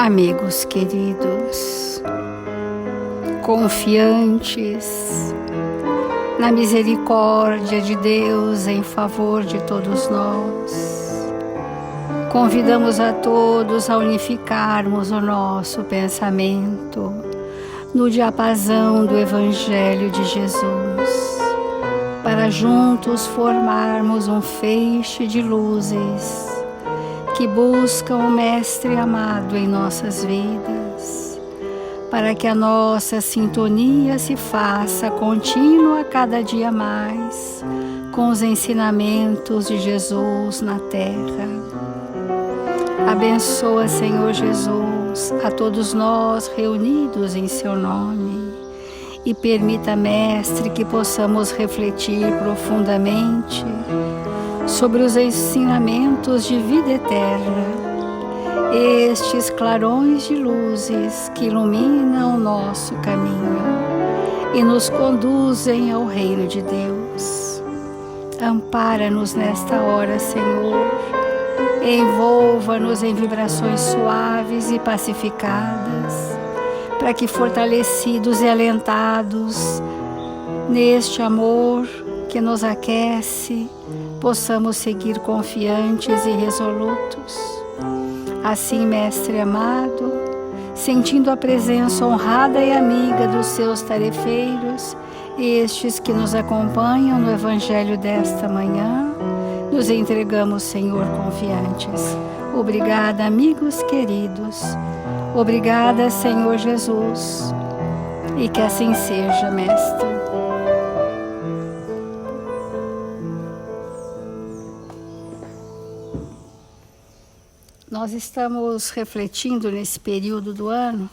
Amigos queridos, confiantes na misericórdia de Deus em favor de todos nós, convidamos a todos a unificarmos o nosso pensamento no diapasão do Evangelho de Jesus, para juntos formarmos um feixe de luzes que buscam o Mestre amado em nossas vidas, para que a nossa sintonia se faça contínua cada dia mais com os ensinamentos de Jesus na terra. Abençoa, Senhor Jesus, a todos nós reunidos em Seu nome e permita, Mestre, que possamos refletir profundamente sobre os ensinamentos de vida eterna, estes clarões de luzes que iluminam o nosso caminho e nos conduzem ao reino de Deus. Ampara-nos nesta hora, Senhor, envolva-nos em vibrações suaves e pacificadas, para que, fortalecidos e alentados neste amor que nos aquece, possamos seguir confiantes e resolutos. Assim, Mestre amado, sentindo a presença honrada e amiga dos seus tarefeiros, estes que nos acompanham no Evangelho desta manhã, nos entregamos, Senhor, confiantes. Obrigada, amigos queridos. Obrigada, Senhor Jesus. E que assim seja, Mestre. Nós estamos refletindo nesse período do ano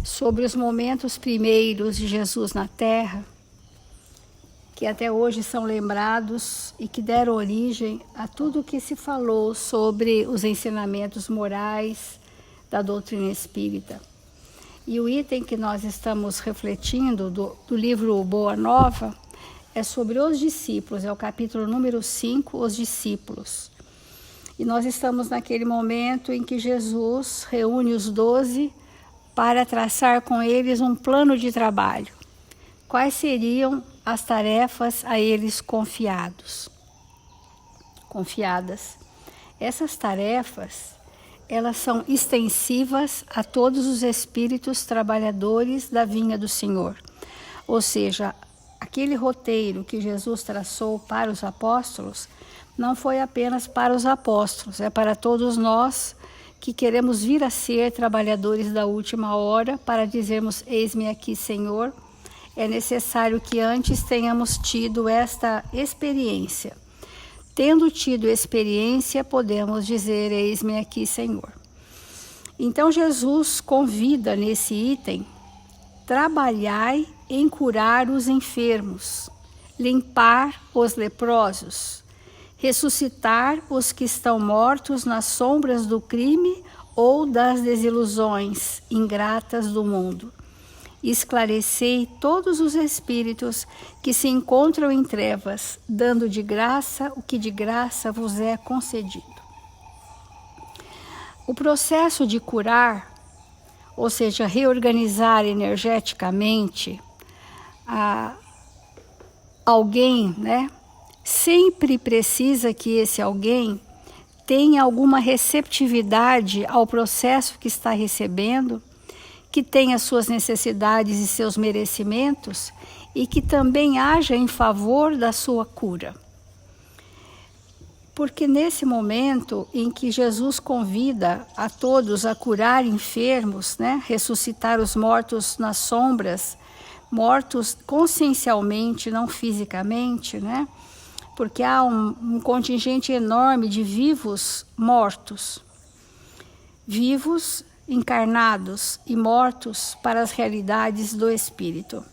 sobre os momentos primeiros de Jesus na Terra, que até hoje são lembrados e que deram origem a tudo o que se falou sobre os ensinamentos morais da doutrina espírita. E o item que nós estamos refletindo do livro Boa Nova é sobre os discípulos, é o capítulo número 5, os discípulos. E nós estamos naquele momento em que Jesus reúne os 12 para traçar com eles um plano de trabalho. Quais seriam as tarefas a eles confiadas? Essas tarefas, elas são extensivas a todos os espíritos trabalhadores da vinha do Senhor. Ou seja, aquele roteiro que Jesus traçou para os apóstolos não foi apenas para os apóstolos, é para todos nós que queremos vir a ser trabalhadores da última hora, para dizermos: eis-me aqui, Senhor. É necessário que antes tenhamos tido esta experiência. Tendo tido experiência, podemos dizer: eis-me aqui, Senhor. Então Jesus convida nesse item: trabalhai em curar os enfermos, limpar os leprosos, ressuscitar os que estão mortos nas sombras do crime ou das desilusões ingratas do mundo. Esclarecei todos os espíritos que se encontram em trevas, dando de graça o que de graça vos é concedido. O processo de curar, ou seja, reorganizar energeticamente alguém, sempre precisa que esse alguém tenha alguma receptividade ao processo que está recebendo, que tenha suas necessidades e seus merecimentos e que também haja em favor da sua cura. Porque nesse momento em que Jesus convida a todos a curar enfermos, ressuscitar os mortos nas sombras, mortos consciencialmente, não fisicamente, porque há um contingente enorme de vivos mortos, vivos encarnados e mortos para as realidades do espírito.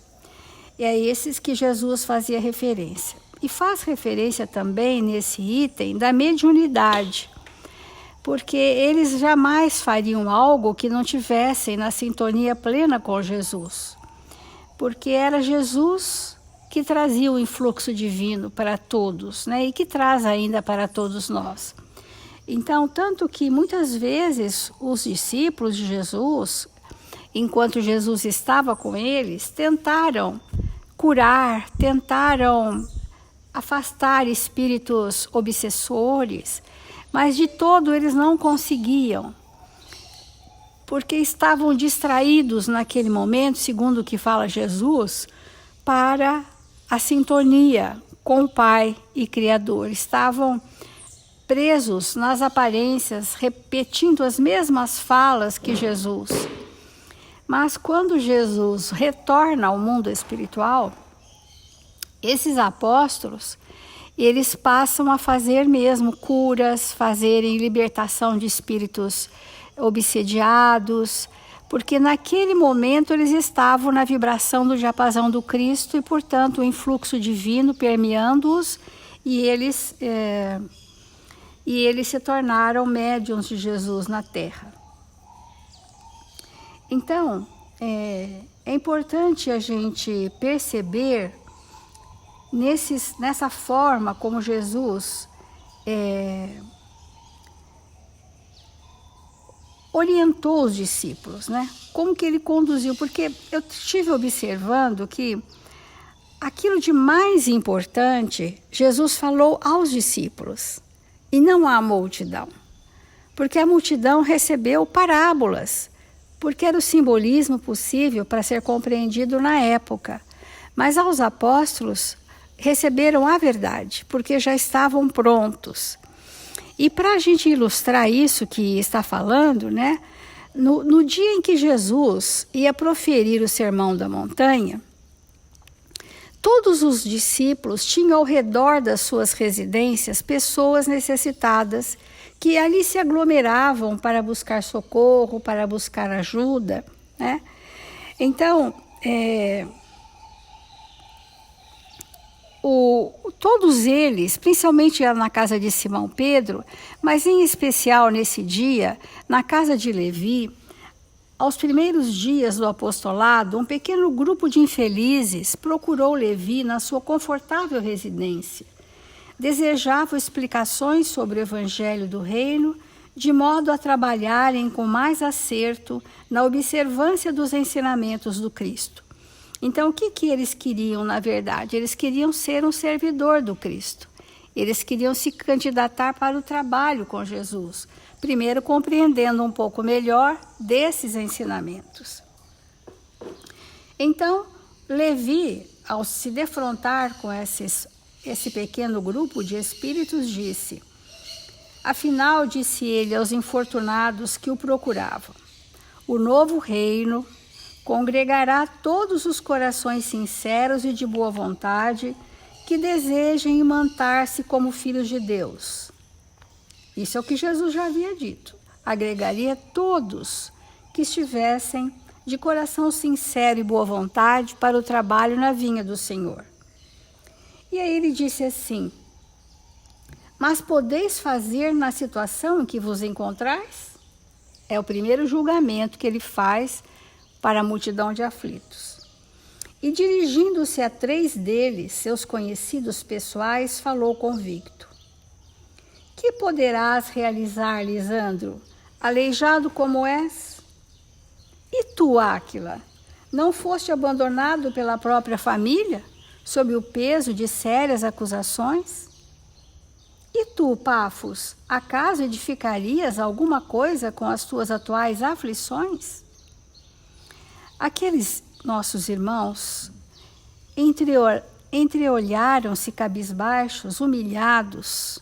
E é esses que Jesus fazia referência. E faz referência também nesse item da mediunidade, porque eles jamais fariam algo que não tivessem na sintonia plena com Jesus, porque era Jesus que trazia o influxo divino para todos, e que traz ainda para todos nós. Então, tanto que muitas vezes os discípulos de Jesus, enquanto Jesus estava com eles, tentaram curar, tentaram afastar espíritos obsessores, mas de todo eles não conseguiam, porque estavam distraídos naquele momento, segundo o que fala Jesus, para a sintonia com o Pai e Criador. Estavam presos nas aparências, repetindo as mesmas falas que Jesus. Mas quando Jesus retorna ao mundo espiritual, esses apóstolos, eles passam a fazer mesmo curas, fazerem libertação de espíritos obsediados, porque naquele momento eles estavam na vibração do diapasão do Cristo e, portanto, o influxo divino permeando-os, e eles se tornaram médiuns de Jesus na Terra. Então, é importante a gente perceber nessa forma como Jesus orientou os discípulos, né? Como que ele conduziu, porque eu estive observando que aquilo de mais importante Jesus falou aos discípulos e não à multidão, porque a multidão recebeu parábolas, porque era o simbolismo possível para ser compreendido na época, mas aos apóstolos receberam a verdade, porque já estavam prontos. E para a gente ilustrar isso que está falando, né? No dia em que Jesus ia proferir o Sermão da Montanha, todos os discípulos tinham ao redor das suas residências pessoas necessitadas que ali se aglomeravam para buscar socorro, para buscar ajuda, né? Então, todos eles, principalmente na casa de Simão Pedro, mas em especial nesse dia, na casa de Levi, aos primeiros dias do apostolado, um pequeno grupo de infelizes procurou Levi na sua confortável residência. Desejavam explicações sobre o evangelho do reino, de modo a trabalharem com mais acerto na observância dos ensinamentos do Cristo. Então, o que eles queriam, na verdade? Eles queriam ser um servidor do Cristo. Eles queriam se candidatar para o trabalho com Jesus, primeiro compreendendo um pouco melhor desses ensinamentos. Então, Levi, ao se defrontar com esse pequeno grupo de espíritos, disse: afinal, disse ele aos infortunados que o procuravam, o novo reino congregará todos os corações sinceros e de boa vontade que desejem imantar-se como filhos de Deus. Isso é o que Jesus já havia dito. Agregaria todos que estivessem de coração sincero e boa vontade para o trabalho na vinha do Senhor. E aí ele disse assim: mas podeis fazer na situação em que vos encontrais? É o primeiro julgamento que ele faz para a multidão de aflitos. E dirigindo-se a 3 deles, seus conhecidos pessoais, falou convicto: que poderás realizar, Lisandro, aleijado como és? E tu, Áquila, não foste abandonado pela própria família, sob o peso de sérias acusações? E tu, Pafos, acaso edificarias alguma coisa com as tuas atuais aflições? Aqueles nossos irmãos entreolharam-se cabisbaixos, humilhados.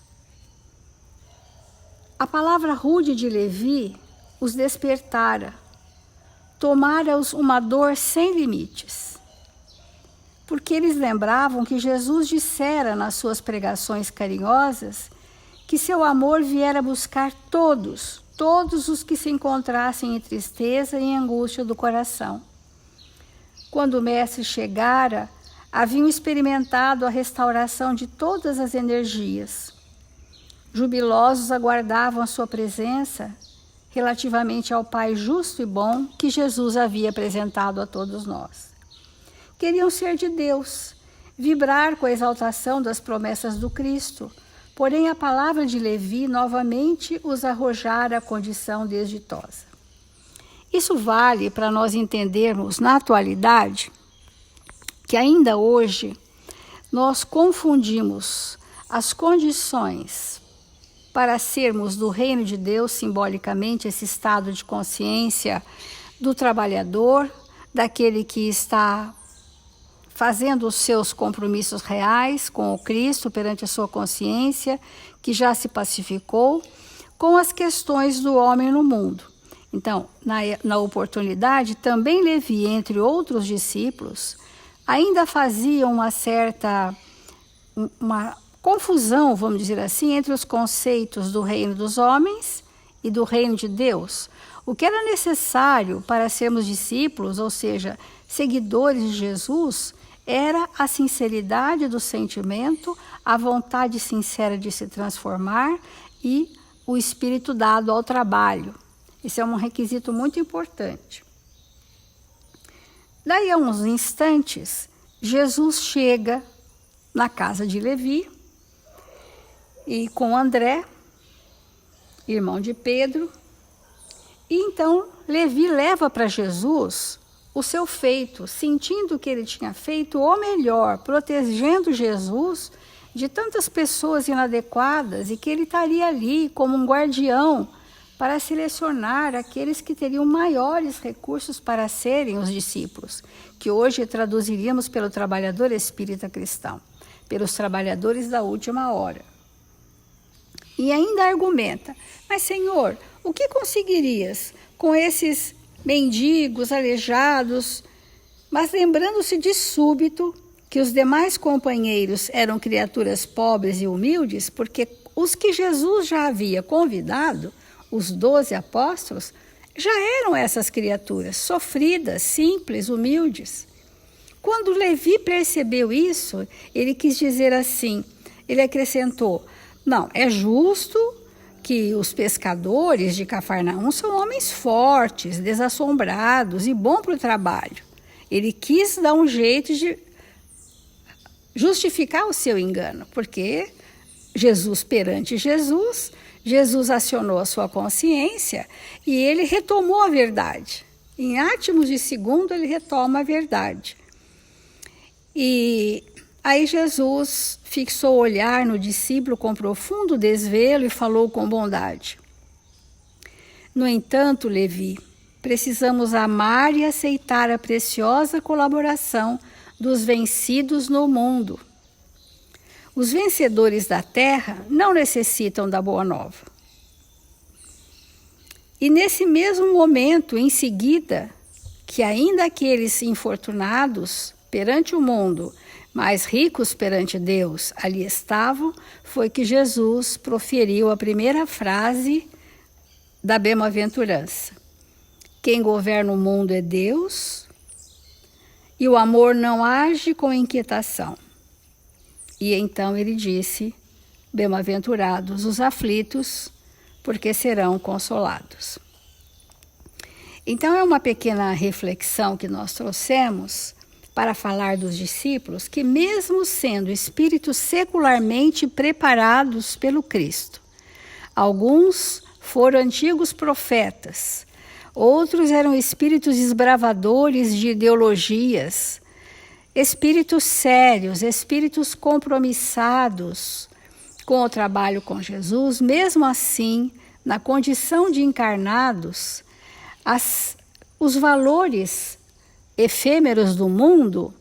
A palavra rude de Levi os despertara, tomara-os uma dor sem limites, porque eles lembravam que Jesus dissera nas suas pregações carinhosas que seu amor viera buscar todos os que se encontrassem em tristeza e em angústia do coração. Quando o Mestre chegara, haviam experimentado a restauração de todas as energias. Jubilosos aguardavam a sua presença relativamente ao Pai justo e bom que Jesus havia apresentado a todos nós. Queriam ser de Deus, vibrar com a exaltação das promessas do Cristo, Porém, a palavra de Levi novamente os arrojara à condição desditosa. Isso vale para nós entendermos, na atualidade, que ainda hoje nós confundimos as condições para sermos do reino de Deus, simbolicamente, esse estado de consciência do trabalhador, daquele que está fazendo os seus compromissos reais com o Cristo perante a sua consciência, que já se pacificou, com as questões do homem no mundo. Então, na oportunidade, também Levi, entre outros discípulos, ainda fazia uma confusão, vamos dizer assim, entre os conceitos do reino dos homens e do reino de Deus. O que era necessário para sermos discípulos, ou seja, seguidores de Jesus, era a sinceridade do sentimento, a vontade sincera de se transformar e o espírito dado ao trabalho. Esse é um requisito muito importante. Daí a uns instantes, Jesus chega na casa de Levi e com André, irmão de Pedro, e então Levi leva para Jesus o seu feito, sentindo que ele tinha feito o melhor, protegendo Jesus de tantas pessoas inadequadas e que ele estaria ali como um guardião para selecionar aqueles que teriam maiores recursos para serem os discípulos, que hoje traduziríamos pelo trabalhador espírita cristão, pelos trabalhadores da última hora. E ainda argumenta, mas Senhor, o que conseguirias com esses mendigos, aleijados, mas lembrando-se de súbito que os demais companheiros eram criaturas pobres e humildes, porque os que Jesus já havia convidado, os 12 apóstolos, já eram essas criaturas, sofridas, simples, humildes. Quando Levi percebeu isso, ele quis dizer assim, ele acrescentou, não, é justo que os pescadores de Cafarnaum são homens fortes, desassombrados e bons para o trabalho. Ele quis dar um jeito de justificar o seu engano, porque perante Jesus acionou a sua consciência e ele retomou a verdade. Em átimos de segundo, ele retoma a verdade. E aí Jesus fixou o olhar no discípulo com profundo desvelo e falou com bondade. No entanto, Levi, precisamos amar e aceitar a preciosa colaboração dos vencidos no mundo. Os vencedores da terra não necessitam da boa nova. E nesse mesmo momento, em seguida, que ainda aqueles infortunados perante o mundo, mais ricos perante Deus, ali estavam, foi que Jesus proferiu a primeira frase da bem-aventurança. Quem governa o mundo é Deus, e o amor não age com inquietação. E então ele disse, bem-aventurados os aflitos, porque serão consolados. Então é uma pequena reflexão que nós trouxemos para falar dos discípulos que, mesmo sendo espíritos secularmente preparados pelo Cristo, alguns foram antigos profetas, outros eram espíritos desbravadores de ideologias, espíritos sérios, espíritos compromissados com o trabalho com Jesus, mesmo assim, na condição de encarnados, os valores efêmeros do mundo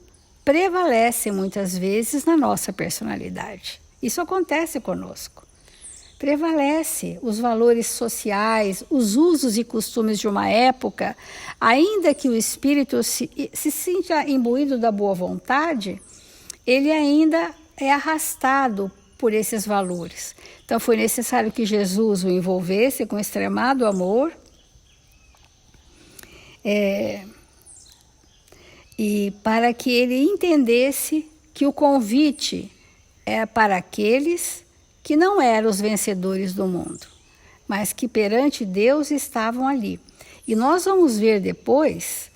prevalecem muitas vezes na nossa personalidade. Isso acontece conosco. Prevalece os valores sociais, os usos e costumes de uma época, ainda que o espírito se sinta imbuído da boa vontade, ele ainda é arrastado por esses valores. Então foi necessário que Jesus o envolvesse com extremado amor, e para que ele entendesse que o convite é para aqueles que não eram os vencedores do mundo, mas que perante Deus estavam ali. E nós vamos ver depois,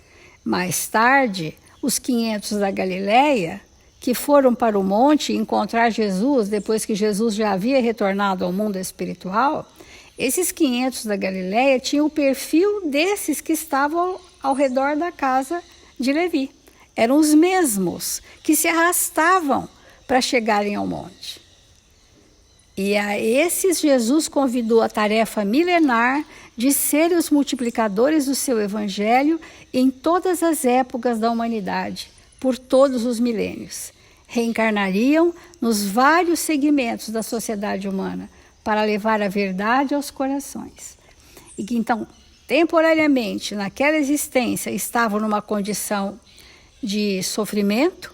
mais tarde, os 500 da Galileia, que foram para o monte encontrar Jesus, depois que Jesus já havia retornado ao mundo espiritual, esses 500 da Galileia tinham o perfil desses que estavam ao redor da casa de Levi. Eram os mesmos que se arrastavam para chegarem ao monte. E a esses Jesus convidou a tarefa milenar de serem os multiplicadores do seu evangelho em todas as épocas da humanidade, por todos os milênios. Reencarnariam nos vários segmentos da sociedade humana para levar a verdade aos corações. E que então, temporariamente, naquela existência, estavam numa condição de sofrimento,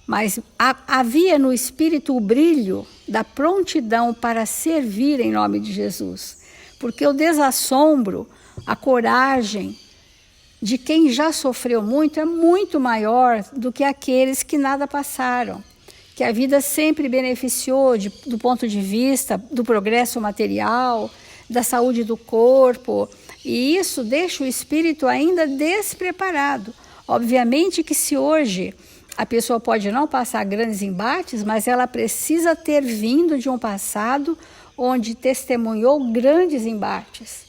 mas havia no espírito o brilho da prontidão para servir em nome de Jesus. Porque o desassombro, a coragem de quem já sofreu muito é muito maior do que aqueles que nada passaram, que a vida sempre beneficiou do ponto de vista do progresso material, da saúde do corpo, e isso deixa o espírito ainda despreparado. Obviamente que se hoje a pessoa pode não passar grandes embates, mas ela precisa ter vindo de um passado onde testemunhou grandes embates,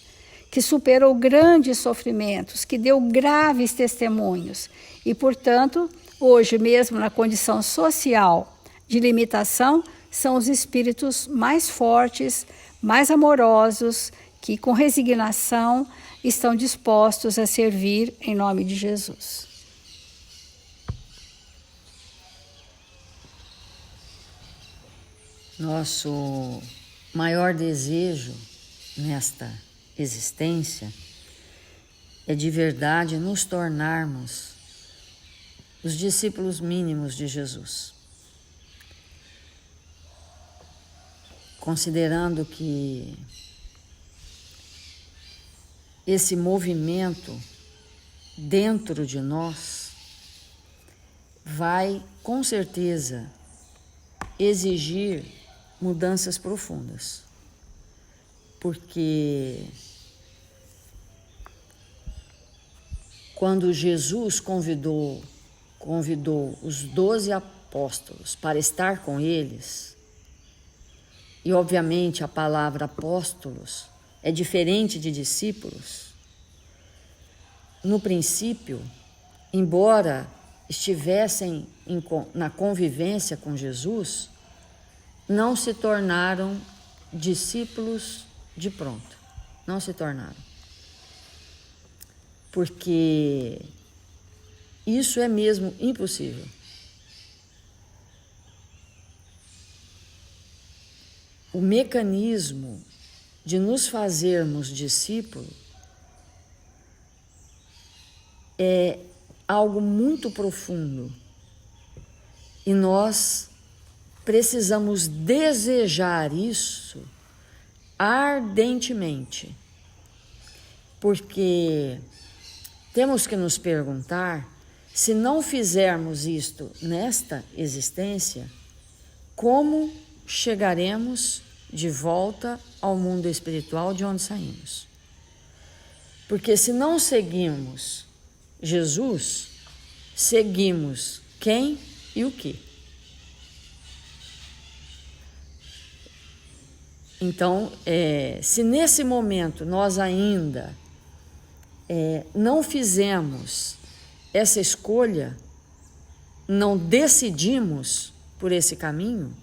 que superou grandes sofrimentos, que deu graves testemunhos. E, portanto, hoje mesmo na condição social de limitação, são os espíritos mais fortes, mais amorosos, que com resignação estão dispostos a servir em nome de Jesus. Nosso maior desejo nesta existência é de verdade nos tornarmos os discípulos mínimos de Jesus. Considerando que esse movimento dentro de nós vai, com certeza, exigir mudanças profundas. Porque quando Jesus convidou os 12 apóstolos para estar com eles, e obviamente a palavra apóstolos é diferente de discípulos, no princípio, embora estivessem na convivência com Jesus, não se tornaram discípulos de pronto. Não se tornaram. Porque isso é mesmo impossível. O mecanismo de nos fazermos discípulos é algo muito profundo e nós precisamos desejar isso ardentemente, porque temos que nos perguntar, se não fizermos isto nesta existência, como chegaremos de volta ao mundo espiritual de onde saímos? Porque se não seguimos Jesus, seguimos quem e o que? Então, se nesse momento nós ainda não fizemos essa escolha, não decidimos por esse caminho,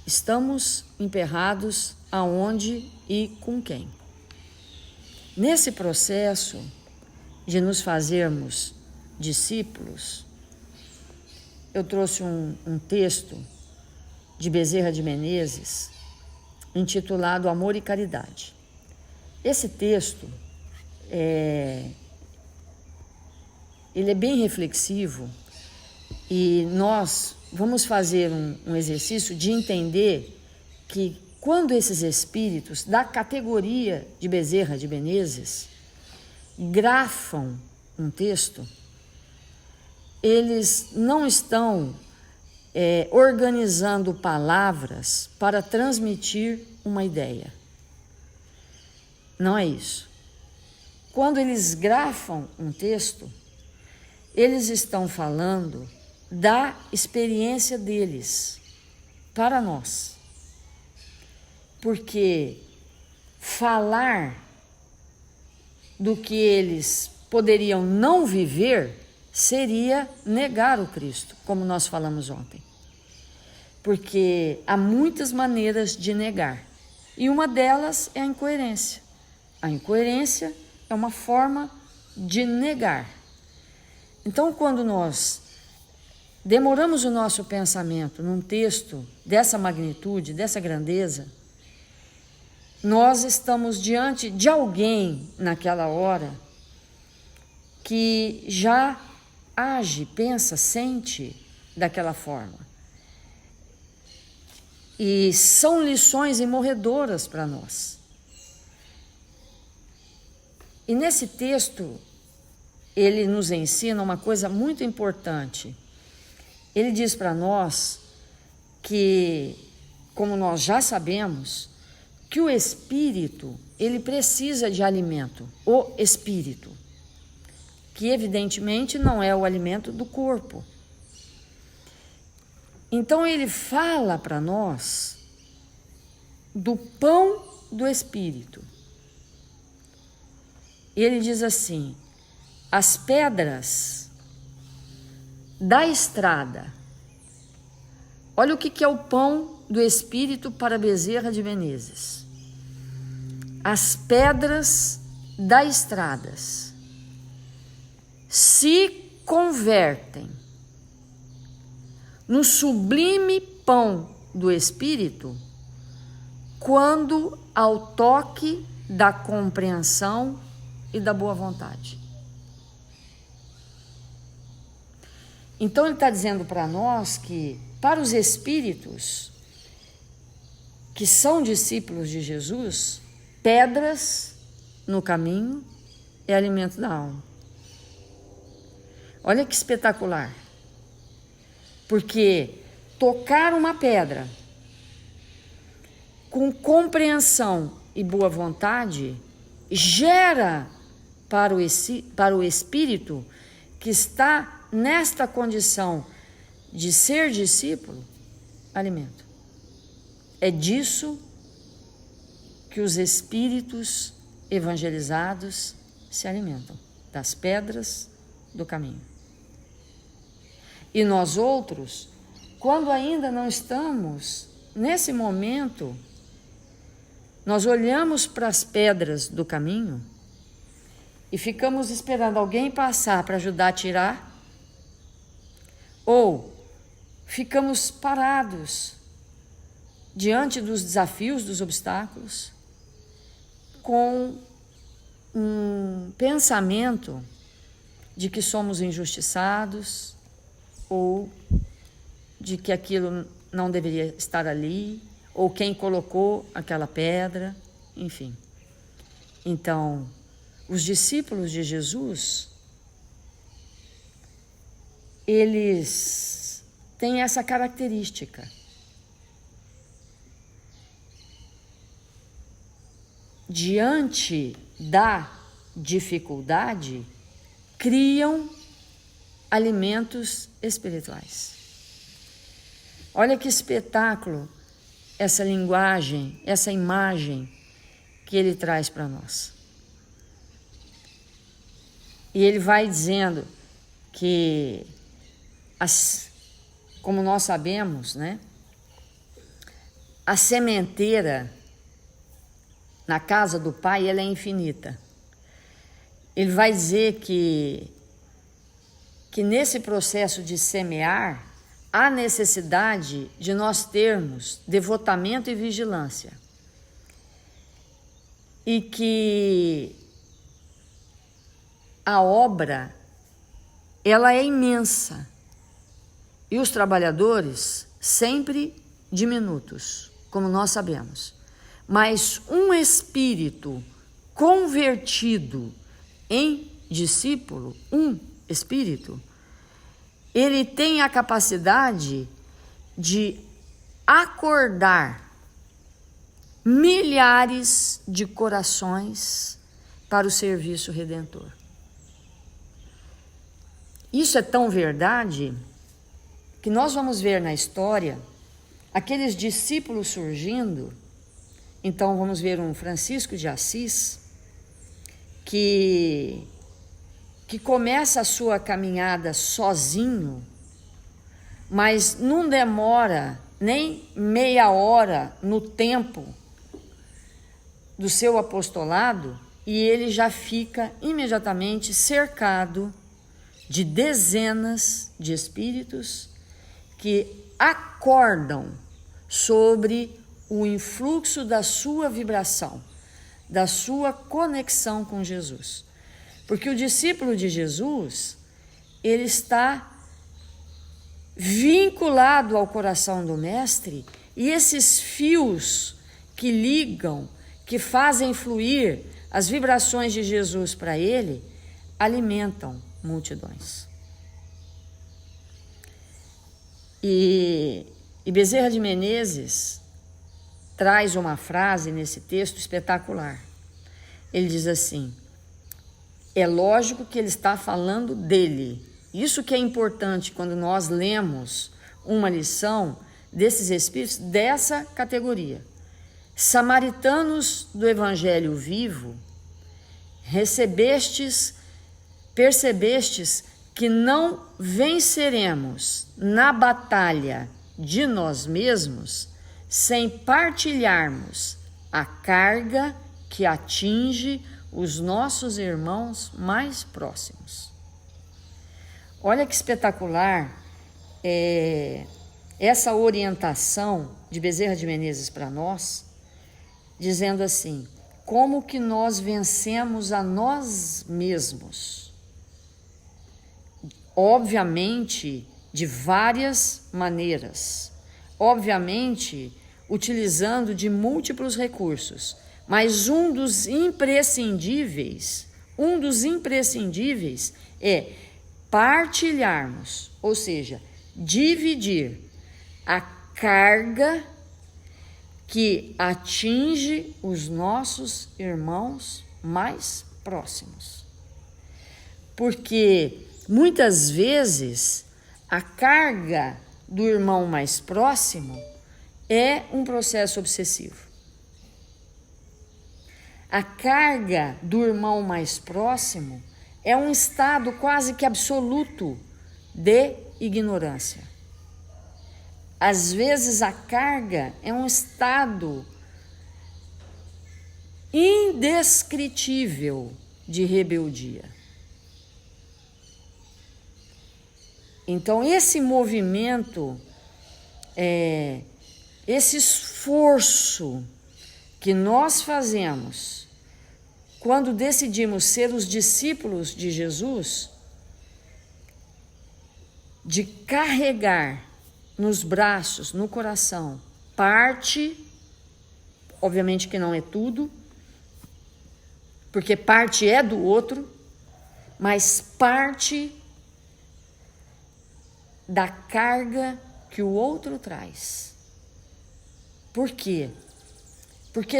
estamos emperrados aonde e com quem? Nesse processo de nos fazermos discípulos, eu trouxe um texto de Bezerra de Menezes, intitulado Amor e Caridade. Esse texto, ele é bem reflexivo e nós vamos fazer um exercício de entender que quando esses espíritos da categoria de Bezerra de Menezes grafam um texto, eles não estão organizando palavras para transmitir uma ideia. Não é isso. Quando eles grafam um texto, eles estão falando da experiência deles para nós. Porque falar do que eles poderiam não viver seria negar o Cristo, como nós falamos ontem. Porque há muitas maneiras de negar, e uma delas é a incoerência. A incoerência é uma forma de negar. Então, quando nós demoramos o nosso pensamento num texto dessa magnitude, dessa grandeza, nós estamos diante de alguém naquela hora que já age, pensa, sente daquela forma. E são lições imorredoras para nós. E nesse texto, ele nos ensina uma coisa muito importante. Ele diz para nós que, como nós já sabemos, que o espírito, ele precisa de alimento, o espírito, que evidentemente não é o alimento do corpo. Então ele fala para nós do pão do espírito. Ele diz assim: as pedras da estrada. Olha o que é o pão do espírito para Bezerra de Menezes. As pedras da estrada se convertem no sublime pão do espírito quando ao toque da compreensão e da boa vontade. Então ele está dizendo para nós que, para os espíritos que são discípulos de Jesus, pedras no caminho é alimento da alma. Olha que espetacular. Porque tocar uma pedra com compreensão e boa vontade gera para o espírito que está nesta condição de ser discípulo, alimento. É disso que os espíritos evangelizados se alimentam, das pedras do caminho. E nós outros, quando ainda não estamos nesse momento, nós olhamos para as pedras do caminho e ficamos esperando alguém passar para ajudar a tirar, ou ficamos parados diante dos desafios, dos obstáculos, com um pensamento de que somos injustiçados, ou de que aquilo não deveria estar ali, ou quem colocou aquela pedra, enfim. Então, os discípulos de Jesus, eles têm essa característica. Diante da dificuldade, criam alimentos espirituais. Olha que espetáculo essa linguagem, essa imagem que ele traz para nós. E ele vai dizendo que, como nós sabemos, né, a sementeira na casa do Pai, ela é infinita. Ele vai dizer que nesse processo de semear, há necessidade de nós termos devotamento e vigilância. E que a obra, ela é imensa. E os trabalhadores sempre diminutos, como nós sabemos. Mas um espírito convertido em discípulo, um espírito, ele tem a capacidade de acordar milhares de corações para o serviço redentor. Isso é tão verdade que nós vamos ver na história aqueles discípulos surgindo. Então vamos ver um Francisco de Assis que começa a sua caminhada sozinho, mas não demora nem meia hora no tempo do seu apostolado e ele já fica imediatamente cercado de dezenas de espíritos que acordam sobre o influxo da sua vibração, da sua conexão com Jesus. Porque o discípulo de Jesus, ele está vinculado ao coração do Mestre, e esses fios que ligam, que fazem fluir as vibrações de Jesus para ele, alimentam multidões. E Bezerra de Menezes traz uma frase nesse texto espetacular. Ele diz assim: é lógico que ele está falando dele. Isso que é importante quando nós lemos uma lição desses espíritos dessa categoria. Samaritanos do Evangelho vivo, percebestes que não venceremos na batalha de nós mesmos sem partilharmos a carga que atinge os nossos irmãos mais próximos. Olha que espetacular essa orientação de Bezerra de Menezes para nós, dizendo assim: como que nós vencemos a nós mesmos? Obviamente, de várias maneiras. Obviamente, utilizando de múltiplos recursos. Mas um dos imprescindíveis é partilharmos, ou seja, dividir a carga que atinge os nossos irmãos mais próximos. Porque muitas vezes a carga do irmão mais próximo é um processo obsessivo. A carga do irmão mais próximo é um estado quase que absoluto de ignorância. Às vezes a carga é um estado indescritível de rebeldia. Então esse movimento, esse esforço que nós fazemos quando decidimos ser os discípulos de Jesus, de carregar nos braços, no coração, parte, obviamente que não é tudo, porque parte é do outro, mas parte da carga que o outro traz. Por quê? Porque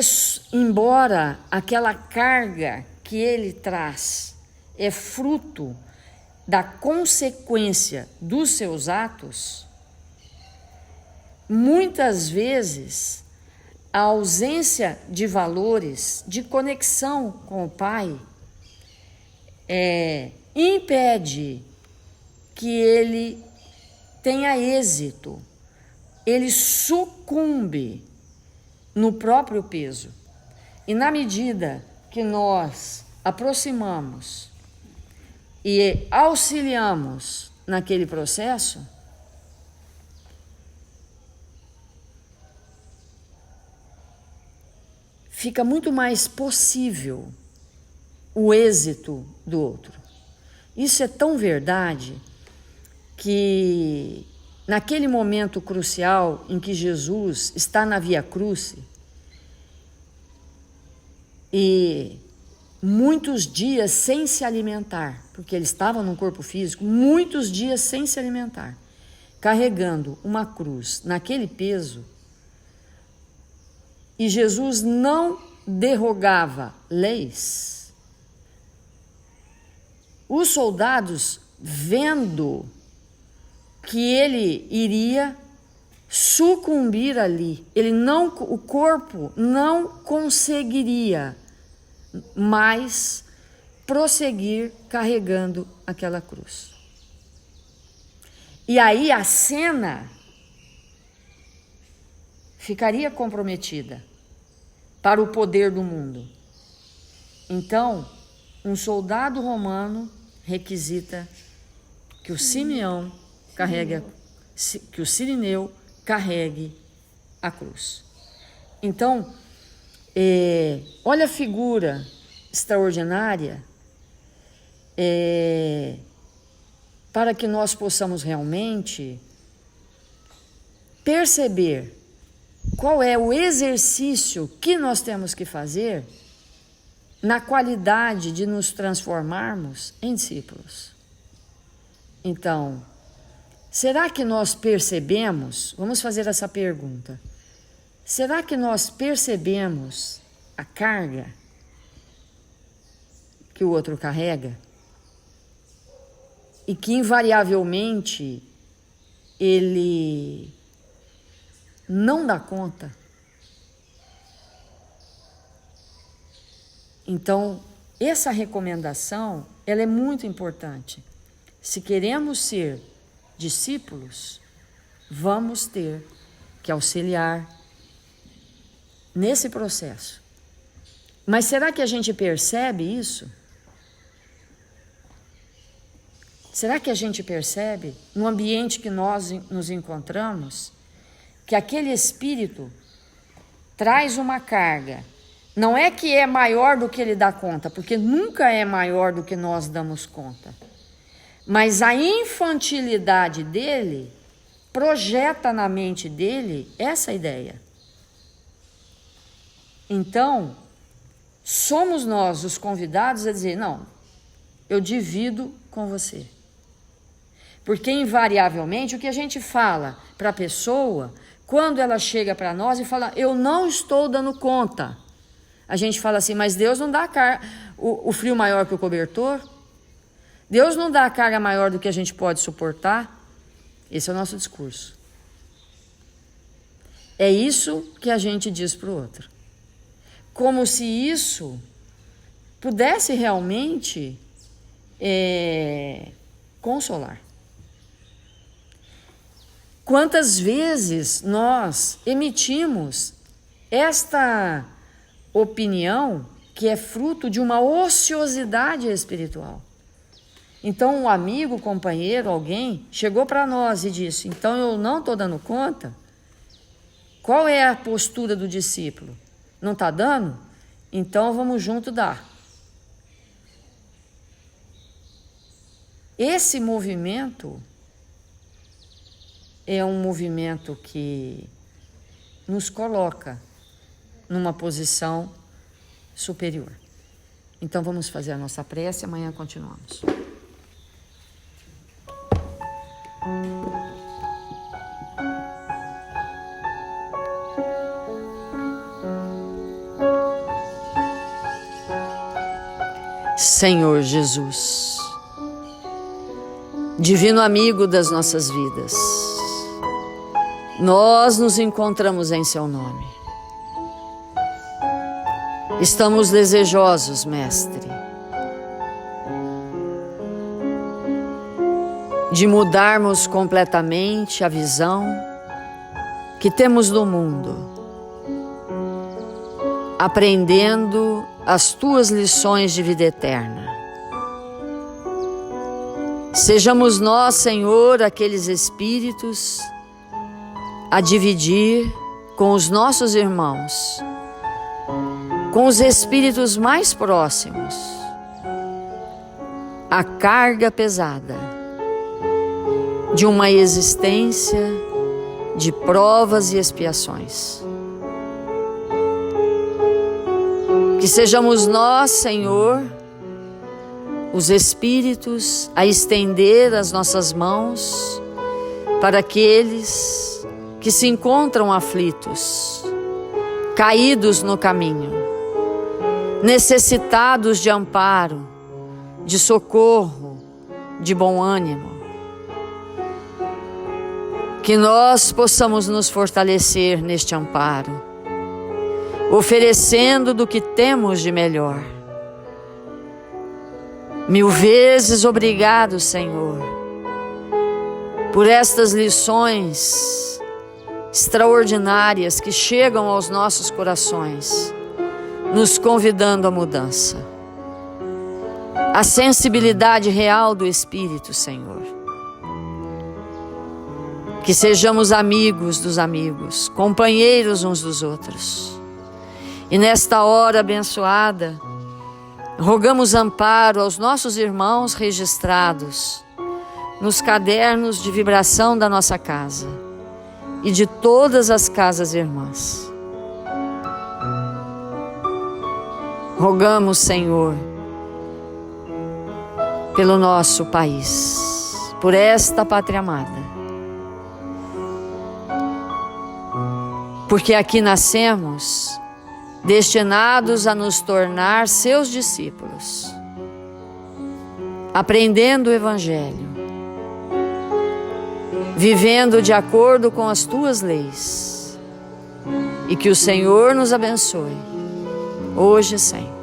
embora aquela carga que ele traz é fruto da consequência dos seus atos, muitas vezes a ausência de valores, de conexão com o Pai, impede que ele tenha êxito, ele sucumbe no próprio peso. E na medida que nós aproximamos e auxiliamos naquele processo, fica muito mais possível o êxito do outro. Isso é tão verdade que naquele momento crucial em que Jesus está na Via Crucis e muitos dias sem se alimentar, porque ele estava num corpo físico, muitos dias sem se alimentar, carregando uma cruz naquele peso, e Jesus não derrogava leis, os soldados, vendo que ele iria sucumbir ali. O corpo não conseguiria mais prosseguir carregando aquela cruz. E aí a cena ficaria comprometida para o poder do mundo. Então, um soldado romano requisita que o Simeão carregue, que o Cirineu carregue a cruz. Então, olha a figura extraordinária, para que nós possamos realmente perceber qual é o exercício que nós temos que fazer na qualidade de nos transformarmos em discípulos. Então, será que nós percebemos? Vamos fazer essa pergunta. Será que nós percebemos a carga que o outro carrega? E que invariavelmente ele não dá conta? Então, essa recomendação, ela é muito importante. Se queremos ser discípulos, vamos ter que auxiliar nesse processo. Mas será que a gente percebe isso? Será que a gente percebe, no ambiente que nós nos encontramos, que aquele espírito traz uma carga? Não é que é maior do que ele dá conta, porque nunca é maior do que nós damos conta. Mas a infantilidade dele projeta na mente dele essa ideia. Então, somos nós os convidados a dizer, não, eu divido com você. Porque invariavelmente o que a gente fala para a pessoa, quando ela chega para nós e fala, eu não estou dando conta, a gente fala assim, mas Deus não dá o frio maior que o cobertor? Deus não dá a carga maior do que a gente pode suportar? Esse é o nosso discurso. É isso que a gente diz para o outro. Como se isso pudesse realmente consolar. Quantas vezes nós emitimos esta opinião que é fruto de uma ociosidade espiritual? Então, um amigo, companheiro, alguém chegou para nós e disse, então eu não estou dando conta? Qual é a postura do discípulo? Não está dando? Então vamos junto dar. Esse movimento é um movimento que nos coloca numa posição superior. Então vamos fazer a nossa prece, amanhã continuamos. Senhor Jesus, divino amigo das nossas vidas, nós nos encontramos em Seu nome. Estamos desejosos, Mestre, de mudarmos completamente a visão que temos do mundo, aprendendo as Tuas lições de vida eterna. Sejamos nós, Senhor, aqueles espíritos a dividir com os nossos irmãos, com os espíritos mais próximos, a carga pesada de uma existência de provas e expiações. Que sejamos nós, Senhor, os espíritos a estender as nossas mãos para aqueles que se encontram aflitos, caídos no caminho, necessitados de amparo, de socorro, de bom ânimo. que nós possamos nos fortalecer neste amparo, oferecendo do que temos de melhor. 1000 vezes obrigado, Senhor, por estas lições extraordinárias que chegam aos nossos corações, nos convidando à mudança. A sensibilidade real do Espírito, Senhor. Que sejamos amigos dos amigos, companheiros uns dos outros. E nesta hora abençoada, rogamos amparo aos nossos irmãos registrados nos cadernos de vibração da nossa casa e de todas as casas irmãs. Rogamos, Senhor, pelo nosso país, por esta pátria amada, porque aqui nascemos destinados a nos tornar seus discípulos, aprendendo o Evangelho, vivendo de acordo com as tuas leis, e que o Senhor nos abençoe, hoje e sempre.